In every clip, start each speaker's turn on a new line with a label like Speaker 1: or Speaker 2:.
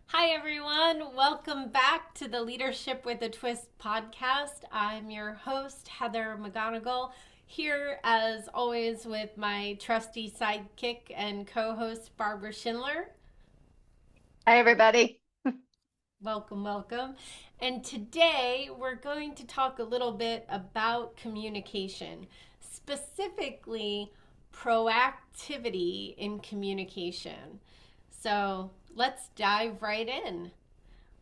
Speaker 1: Hi, everyone. Welcome back to the Leadership with a Twist podcast. I'm your host, Heather McGonigal, here as always with my trusty sidekick and co host, Barbara Schindler.
Speaker 2: Hi, everybody.
Speaker 1: Welcome, welcome. And today we're going to talk a little bit about communication, specifically proactivity in communication. So let's dive right in.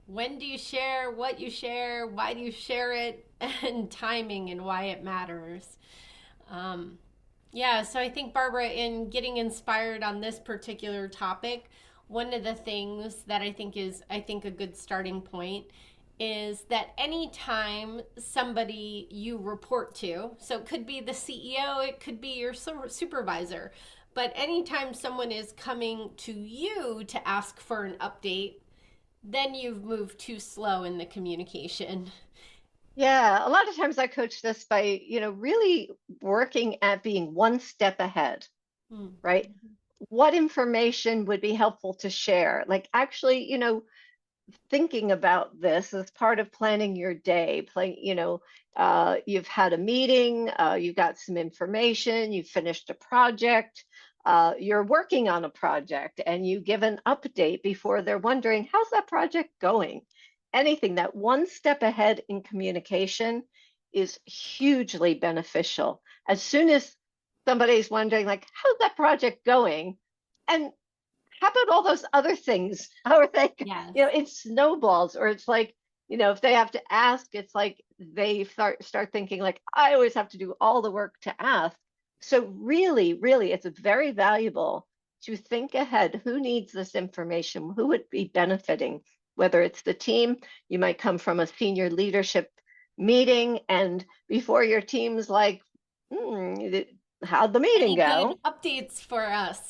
Speaker 1: When do you share, what you share, why do you share it, and timing and why it matters. Um, yeah, so I think, Barbara, in getting inspired on this particular topic, one of the things that I think a good starting point is that anytime somebody you report to, so it could be the CEO, it could be your supervisor, but anytime someone is coming to you to ask for an update, then you've moved too slow in the communication.
Speaker 2: Yeah, a lot of times I coach this by, really working at being one step ahead,
Speaker 1: Hmm.
Speaker 2: right? What information would be helpful to share? Like actually, thinking about this as part of planning your day. You've had a meeting, you've got some information, you've finished a project, you're working on a project, and you give an update before they're wondering, how's that project going? Anything that one step ahead in communication is hugely beneficial. As soon as somebody's wondering, like, how's that project going? And how about all those other things? How are they?
Speaker 1: Yes.
Speaker 2: It snowballs, or it's like, if they have to ask, it's like they start thinking like, I always have to do all the work to ask. So really, really, it's very valuable to think ahead. Who needs this information? Who would be benefiting? Whether it's the team, you might come from a senior leadership meeting, and before your team's like, how'd the meeting
Speaker 1: Any good
Speaker 2: go?
Speaker 1: updates for us?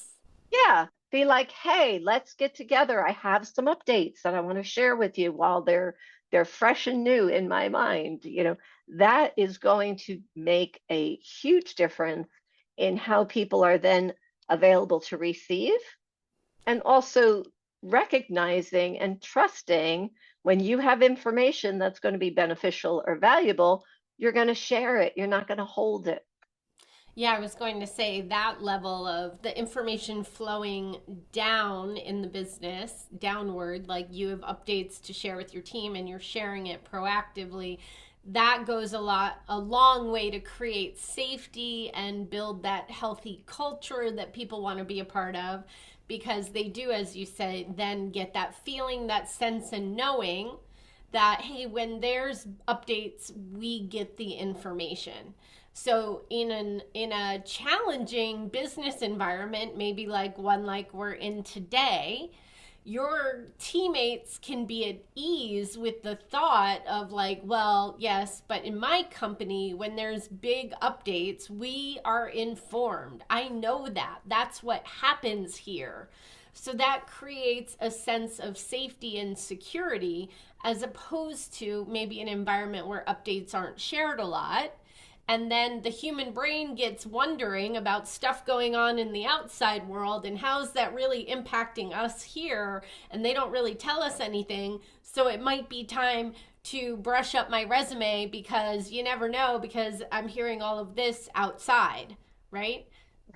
Speaker 2: Yeah, be like, hey, let's get together. I have some updates that I want to share with you while they're fresh and new in my mind. That is going to make a huge difference in how people are then available to receive, and also recognizing and trusting when you have information that's going to be beneficial or valuable, you're going to share it. You're not going to hold it.
Speaker 1: Yeah, I was going to say that level of the information flowing down in the business, downward, like you have updates to share with your team and you're sharing it proactively. That goes a long way to create safety and build that healthy culture that people want to be a part of because they do, as you say, then get that feeling, that sense and knowing that, hey, when there's updates, we get the information. So in a challenging business environment, maybe like one like we're in today, your teammates can be at ease with the thought of like, well, yes, but in my company, when there's big updates, we are informed. I know that. That's what happens here. So that creates a sense of safety and security as opposed to maybe an environment where updates aren't shared a lot, and then the human brain gets wondering about stuff going on in the outside world and how's that really impacting us here, and they don't really tell us anything. So it might be time to brush up my resume because you never know, because I'm hearing all of this outside, right?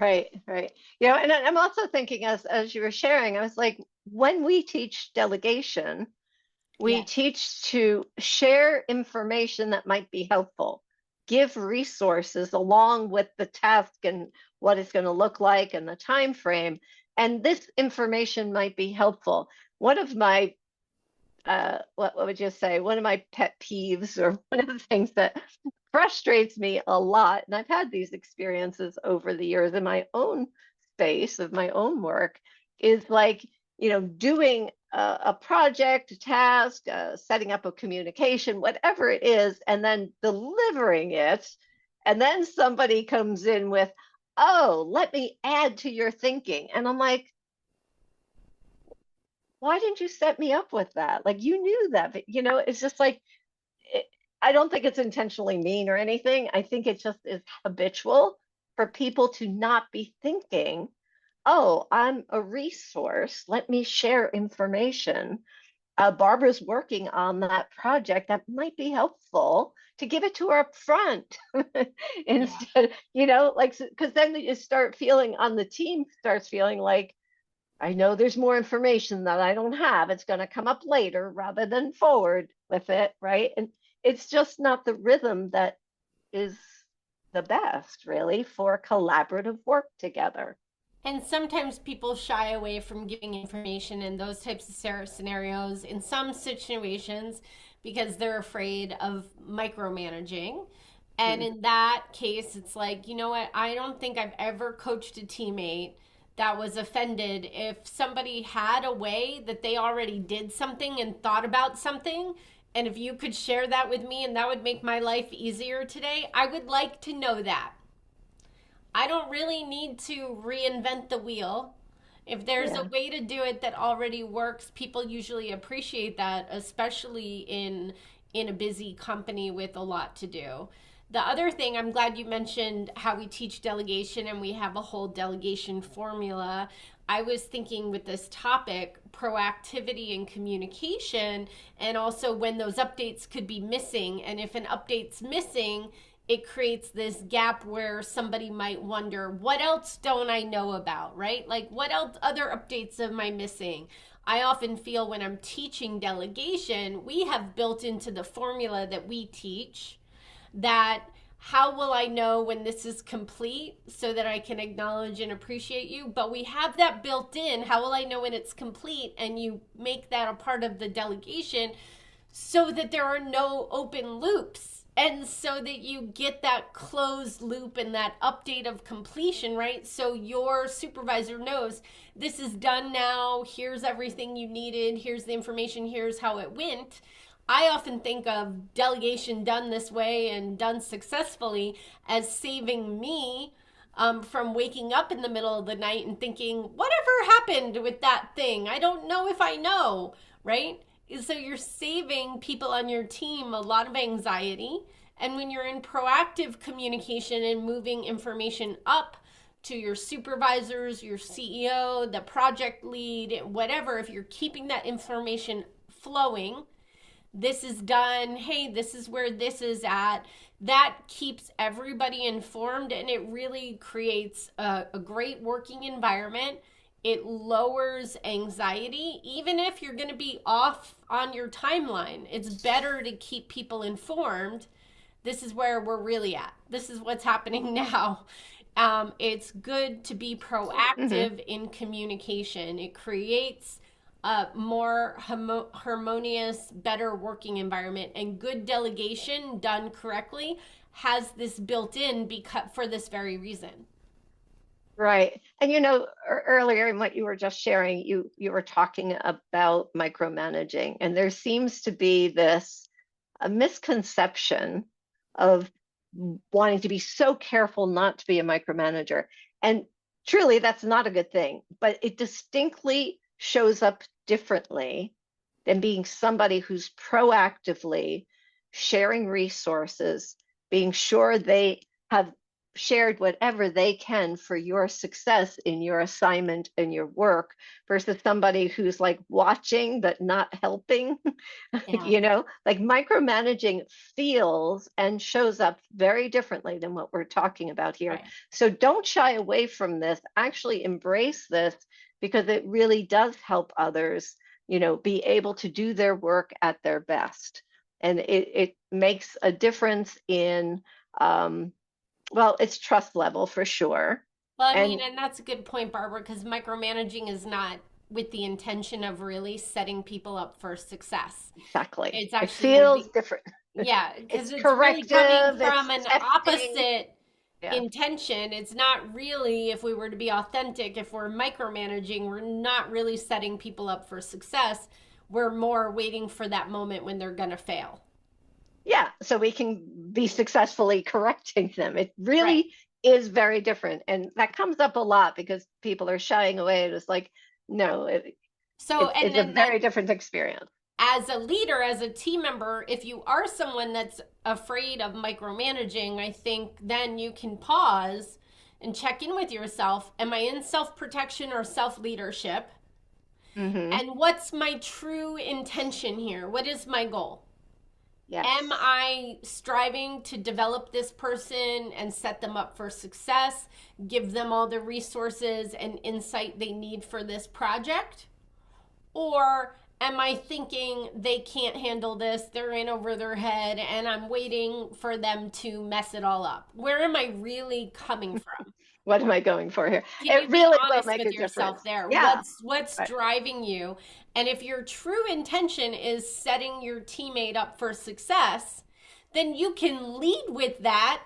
Speaker 2: Right, right. And I'm also thinking as you were sharing, I was like, when we teach delegation, we
Speaker 1: Yes.
Speaker 2: teach to share information that might be helpful, give resources along with the task and what it's going to look like and the time frame. And this information might be helpful. One of my what would you say? One of my pet peeves, or one of the things that frustrates me a lot, and I've had these experiences over the years in my own space of my own work, is like, doing a project, a task, setting up a communication, whatever it is, and then delivering it. And then somebody comes in with, oh, let me add to your thinking. And I'm like, why didn't you set me up with that? Like, you knew that, but it's just like, it, I don't think it's intentionally mean or anything. I think it just is habitual for people to not be thinking, oh, I'm a resource. Let me share information. Barbara's working on that project, that might be helpful to give it to her up front
Speaker 1: Yeah.
Speaker 2: instead, like, because then you start feeling on the team starts feeling like, I know there's more information that I don't have. It's going to come up later rather than forward with it, right? And it's just not the rhythm that is the best, really, for collaborative work together.
Speaker 1: And sometimes people shy away from giving information in those types of scenarios in some situations because they're afraid of micromanaging. And
Speaker 2: Mm.
Speaker 1: in that case, it's like, you know what? I don't think I've ever coached a teammate that was offended if somebody had a way that they already did something and thought about something. And if you could share that with me and that would make my life easier today, I would like to know that. I don't really need to reinvent the wheel. If there's a
Speaker 2: Yeah.
Speaker 1: way to do it that already works, people usually appreciate that, especially in a busy company with a lot to do. The other thing, I'm glad you mentioned how we teach delegation and we have a whole delegation formula. I was thinking with this topic, proactivity and communication, and also when those updates could be missing. And if an update's missing, it creates this gap where somebody might wonder, what else don't I know about, right? Like, what else, other updates am I missing? I often feel when I'm teaching delegation, we have built into the formula that we teach that how will I know when this is complete so that I can acknowledge and appreciate you? But we have that built in. How will I know when it's complete? And you make that a part of the delegation so that there are no open loops and so that you get that closed loop and that update of completion, right? So your supervisor knows this is done now. Here's everything you needed. Here's the information. Here's how it went. I often think of delegation done this way and done successfully as saving me from waking up in the middle of the night and thinking, whatever happened with that thing? I don't know if I know, right? So you're saving people on your team a lot of anxiety. And when you're in proactive communication and moving information up to your supervisors, your CEO, the project lead, whatever, if you're keeping that information flowing, this is done, hey, this is where this is at, that keeps everybody informed and it really creates a great working environment. It lowers anxiety, even if you're going to be off on your timeline. It's better to keep people informed. This is where we're really at. This is what's happening now. It's good to be
Speaker 2: Mhm.
Speaker 1: proactive in communication. It creates a more harmonious, better working environment, and good delegation done correctly has this built in because for this very reason.
Speaker 2: Right. And earlier in what you were just sharing, you were talking about micromanaging, and there seems to be this a misconception of wanting to be so careful not to be a micromanager. And truly, that's not a good thing, but it distinctly shows up differently than being somebody who's proactively sharing resources, being sure they have shared whatever they can for your success in your assignment and your work versus somebody who's like watching but not helping.
Speaker 1: Yeah.
Speaker 2: Like micromanaging feels and shows up very differently than what we're talking about here.
Speaker 1: Right.
Speaker 2: So don't shy away from this, actually embrace this because it really does help others, be able to do their work at their best. And it makes a difference in, well, it's trust level for sure.
Speaker 1: Well, I mean,
Speaker 2: And
Speaker 1: and that's a good point, Barbara, because micromanaging is not with the intention of really setting people up for success.
Speaker 2: exactly,
Speaker 1: It's
Speaker 2: it
Speaker 1: actually with
Speaker 2: feels
Speaker 1: the,
Speaker 2: different.
Speaker 1: yeah, because
Speaker 2: It's
Speaker 1: it's really coming
Speaker 2: corrective,
Speaker 1: from
Speaker 2: it's
Speaker 1: an
Speaker 2: testing.
Speaker 1: opposite
Speaker 2: Yeah.
Speaker 1: intention. It's not really, if we were to be authentic, if we're micromanaging, we're not really setting people up for success. We're more waiting for that moment when they're going to fail.
Speaker 2: Yeah, so we can be successfully correcting them. It
Speaker 1: Right.
Speaker 2: really is very different. And that comes up a lot because people are shying away. It's like, no,
Speaker 1: So, and
Speaker 2: it's a
Speaker 1: then that
Speaker 2: very different experience.
Speaker 1: as a leader, as a team member, if you are someone that's afraid of micromanaging, I think then you can pause and check in with yourself. Am I in self protection or self leadership?
Speaker 2: Mm-hmm.
Speaker 1: And what's my true intention here? What is my goal? Am
Speaker 2: Yes.
Speaker 1: I striving to develop this person and set them up for success, give them all the resources and insight they need for this project? Or am I thinking they can't handle this, they're in over their head, and I'm waiting for them to mess it all up? Where am I really coming from?
Speaker 2: What am I going for here?
Speaker 1: Can you
Speaker 2: It
Speaker 1: be
Speaker 2: really will
Speaker 1: honest
Speaker 2: make
Speaker 1: with
Speaker 2: a
Speaker 1: yourself
Speaker 2: difference.
Speaker 1: there?
Speaker 2: Yeah.
Speaker 1: What's
Speaker 2: Right.
Speaker 1: driving you? And if your true intention is setting your teammate up for success, then you can lead with that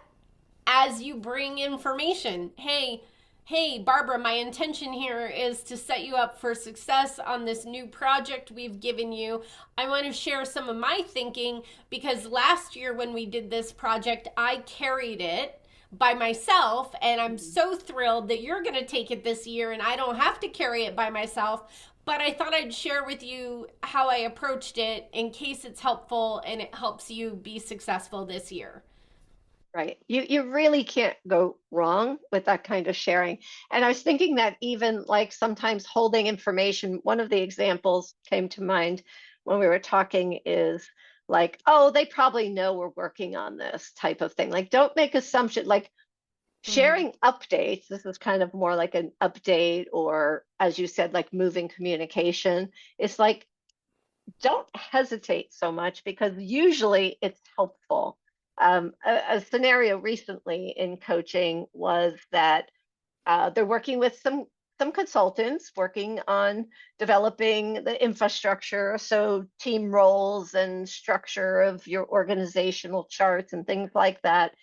Speaker 1: as you bring information. Hey, Barbara, my intention here is to set you up for success on this new project we've given you. I want to share some of my thinking because last year when we did this project, I carried it by myself, and I'm
Speaker 2: Mhm.
Speaker 1: so thrilled that you're going to take it this year and I don't have to carry it by myself. But I thought I'd share with you how I approached it in case it's helpful and it helps you be successful this year.
Speaker 2: Right. You really can't go wrong with that kind of sharing. And I was thinking that even like sometimes holding information, one of the examples came to mind when we were talking is like, oh, they probably know we're working on this type of thing. Like, don't make assumption, like
Speaker 1: Mm-hmm.
Speaker 2: sharing updates. This is kind of more like an update, or as you said, like moving communication. It's like don't hesitate so much because usually it's helpful. A scenario recently in coaching was that they're working with some consultants working on developing the infrastructure, so team roles and structure of your organizational charts and things like that.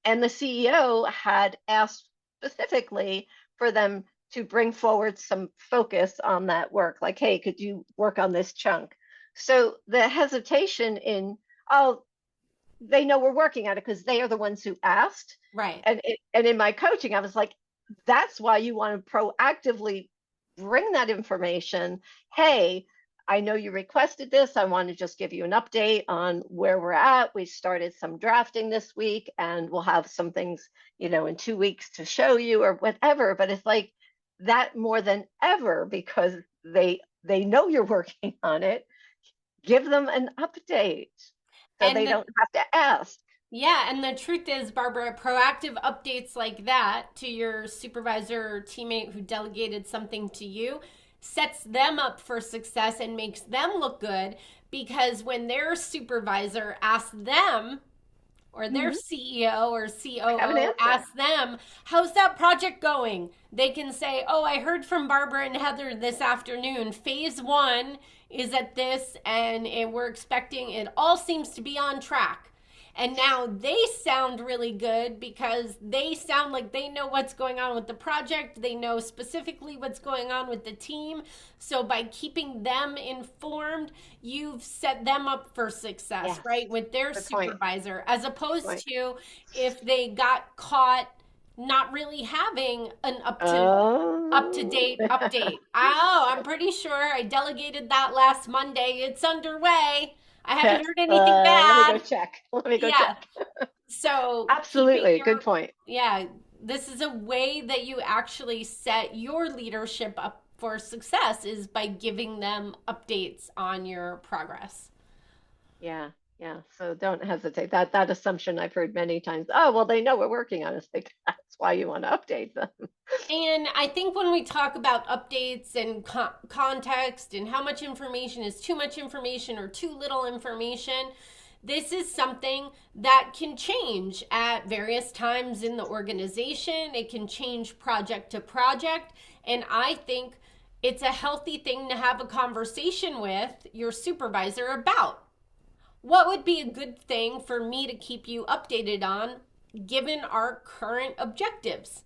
Speaker 2: And the CEO had asked specifically for them to bring forward some focus on that work, like, hey, could you work on this chunk? So the hesitation in, oh, they know we're working on it because they are the ones who asked.
Speaker 1: Right.
Speaker 2: And in my coaching, I was like, that's why you want to proactively bring that information. Hey, I know you requested this. I want to just give you an update on where we're at. We started some drafting this week and we'll have some things, in 2 weeks to show you or whatever. But it's like that more than ever because they know you're working on it. Give them an update so
Speaker 1: And
Speaker 2: they
Speaker 1: the
Speaker 2: don't have to ask.
Speaker 1: Yeah, and the truth is, Barbara, proactive updates like that to your supervisor or teammate who delegated something to you sets them up for success and makes them look good because when their supervisor asks them or their
Speaker 2: Mhm.
Speaker 1: CEO or
Speaker 2: Have an
Speaker 1: COO
Speaker 2: answer.
Speaker 1: asks them, how's that project going? They can say, oh, I heard from Barbara and Heather this afternoon. Phase one is at this, and we're expecting it all seems to be on track. And now they sound really good because they sound like they know what's going on with the project. They know specifically what's going on with the team. So by keeping them informed, you've set them up for success,
Speaker 2: Yes.
Speaker 1: right? With their
Speaker 2: Good point.
Speaker 1: supervisor, as
Speaker 2: Good
Speaker 1: opposed
Speaker 2: point.
Speaker 1: to if they got caught not really having an up to
Speaker 2: Oh.
Speaker 1: date update. Oh, I'm pretty sure I delegated that last Monday. It's underway. I haven't heard anything
Speaker 2: Let me go
Speaker 1: bad.
Speaker 2: check. Let me go
Speaker 1: Yeah.
Speaker 2: check.
Speaker 1: So keeping
Speaker 2: Absolutely. Good
Speaker 1: your,
Speaker 2: point.
Speaker 1: yeah, this is a way that you actually set your leadership up for success is by giving them updates on your progress.
Speaker 2: Yeah. Yeah. So don't hesitate. That assumption I've heard many times. Oh, well, they know we're working on it. Like, that's why you want to update them.
Speaker 1: And I think when we talk about updates and context and how much information is too much information or too little information, this is something that can change at various times in the organization. It can change project to project. And I think it's a healthy thing to have a conversation with your supervisor about. What would be a good thing for me to keep you updated on given our current objectives?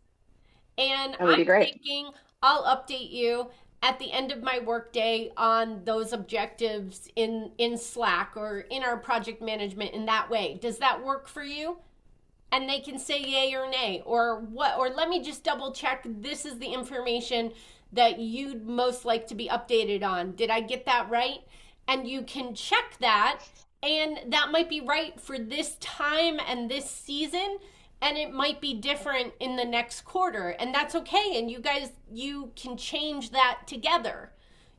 Speaker 1: And
Speaker 2: That would
Speaker 1: I'm
Speaker 2: be great.
Speaker 1: thinking I'll update you at the end of my workday on those objectives in Slack or in our project management in that way. Does that work for you? And they can say yay or nay or what, or let me just double check this is the information that you'd most like to be updated on. Did I get that right? And you can check that, and that might be right for this time and this season, and it might be different in the next quarter, and that's okay. And you guys, you can change that together.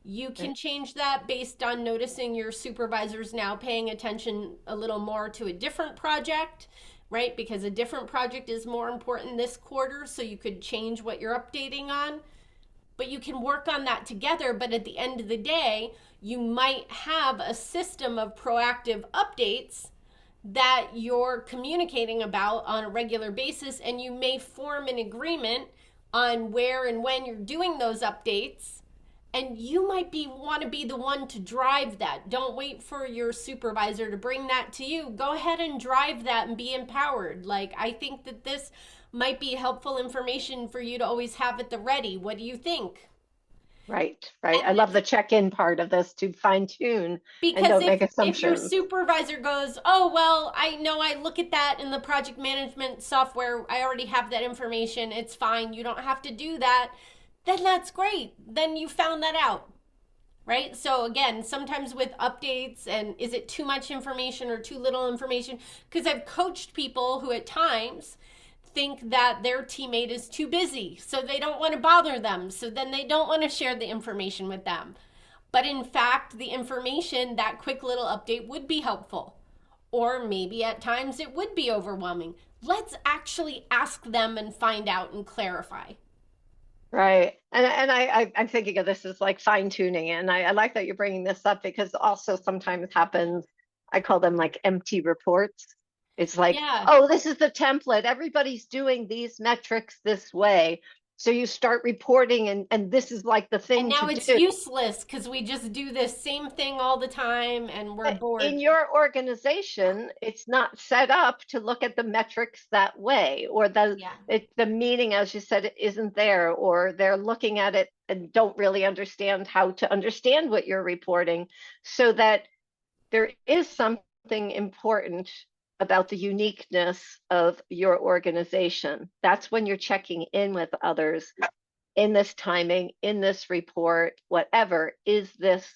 Speaker 1: You
Speaker 2: Right.
Speaker 1: can change that based on noticing your supervisors now paying attention a little more to a different project, right? Because a different project is more important this quarter, so you could change what you're updating on. But you can work on that together. But at the end of the day, you might have a system of proactive updates that you're communicating about on a regular basis, and you may form an agreement on where and when you're doing those updates, and you might be want to be the one to drive that. Don't wait for your supervisor to bring that to you. Go ahead and drive that and be empowered. Like, I think that this might be helpful information for you to always have at the ready. What do you think?
Speaker 2: Right, right. I
Speaker 1: And
Speaker 2: love the check-in part of this to fine tune and
Speaker 1: because
Speaker 2: don't make
Speaker 1: if your
Speaker 2: assumptions.
Speaker 1: supervisor goes, oh well, I know, I look at that in the project management software, I already have that information, it's fine, you don't have to do that, then that's great, then you found that out, right? So again, sometimes with updates, and is it too much information or too little information? Because I've coached people who at times think that their teammate is too busy, so they don't want to bother them, so then they don't want to share the information with them. But in fact, the information, that quick little update would be helpful. Or maybe at times it would be overwhelming. Let's actually ask them and find out and clarify.
Speaker 2: Right. I'm thinking of this as like fine tuning. And I like that you're bringing this up because also sometimes happens, I call them like empty reports. It's like,
Speaker 1: Yeah.
Speaker 2: oh, this is the template. Everybody's doing these metrics this way. So you start reporting and this is like the
Speaker 1: And
Speaker 2: thing to
Speaker 1: now it's
Speaker 2: do.
Speaker 1: useless because we just do this same thing all the time and we're
Speaker 2: In
Speaker 1: bored.
Speaker 2: your organization, it's not set up to look at the metrics that way, or
Speaker 1: Yeah.
Speaker 2: the meaning, as you said, isn't there, or they're looking at it and don't really understand how to understand what you're reporting, so that there is something important about the uniqueness of your organization. That's when you're checking in with others in this timing, in this report, whatever. Is this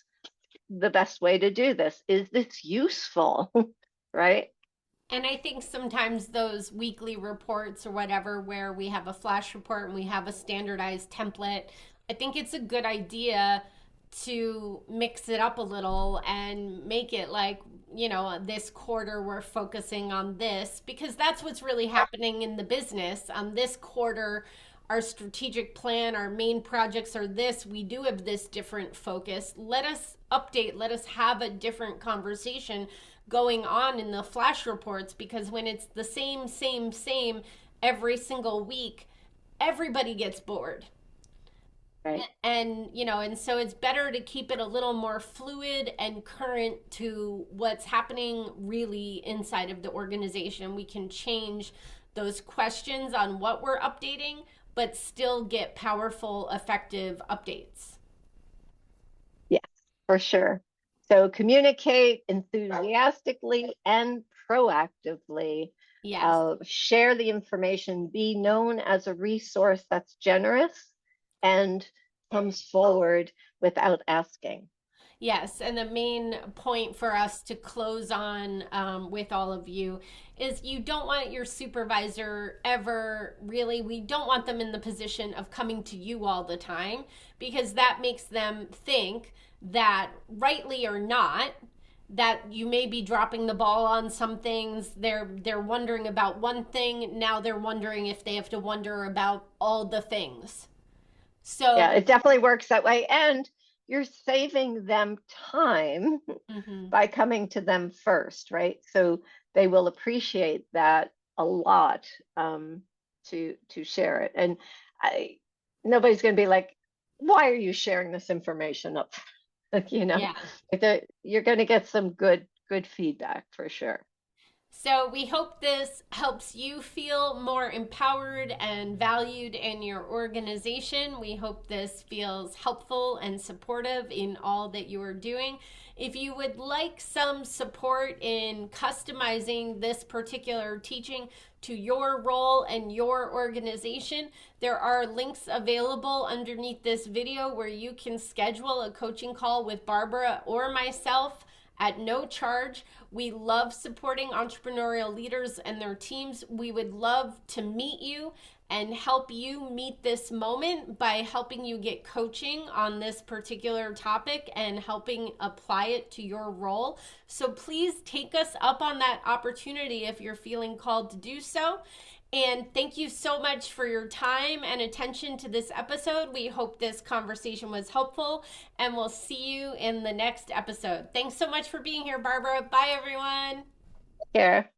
Speaker 2: the best way to do this? Is this useful? Right?
Speaker 1: And I think sometimes those weekly reports or whatever, where we have a flash report and we have a standardized template, I think it's a good idea to mix it up a little and make it like, this quarter we're focusing on this because that's what's really happening in the business. This quarter, our strategic plan, our main projects are this. We do have this different focus. Let us update, let us have a different conversation going on in the flash reports, because when it's the same every single week, everybody gets bored.
Speaker 2: Right.
Speaker 1: And so it's better to keep it a little more fluid and current to what's happening really inside of the organization. We can change those questions on what we're updating, but still get powerful, effective updates.
Speaker 2: Yes, for sure. So communicate enthusiastically and proactively.
Speaker 1: Yes.
Speaker 2: Share the information. Be known as a resource that's generous and comes forward without asking.
Speaker 1: Yes, and the main point for us to close on, with all of you, is you don't want your supervisor ever really, we don't want them in the position of coming to you all the time, because that makes them think that, rightly or not, that you may be dropping the ball on some things. They're wondering about one thing, now they're wondering if they have to wonder about all the things.
Speaker 2: Yeah,
Speaker 1: So,
Speaker 2: it definitely works that way. And you're saving them time
Speaker 1: mhm.
Speaker 2: by coming to them first, right? So they will appreciate that a lot, to share it. And I nobody's going to be like, why are you sharing this information up? You know,
Speaker 1: Yeah.
Speaker 2: you're going to get some good feedback for sure.
Speaker 1: So we hope this helps you feel more empowered and valued in your organization. We hope this feels helpful and supportive in all that you are doing. If you would like some support in customizing this particular teaching to your role and your organization, there are links available underneath this video where you can schedule a coaching call with Barbara or myself at no charge. We love supporting entrepreneurial leaders and their teams. We would love to meet you and help you meet this moment by helping you get coaching on this particular topic and helping apply it to your role. So please take us up on that opportunity if you're feeling called to do so. And thank you so much for your time and attention to this episode. We hope this conversation was helpful, and we'll see you in the next episode. Thanks so much for being here, Barbara. Bye, everyone.
Speaker 2: Here.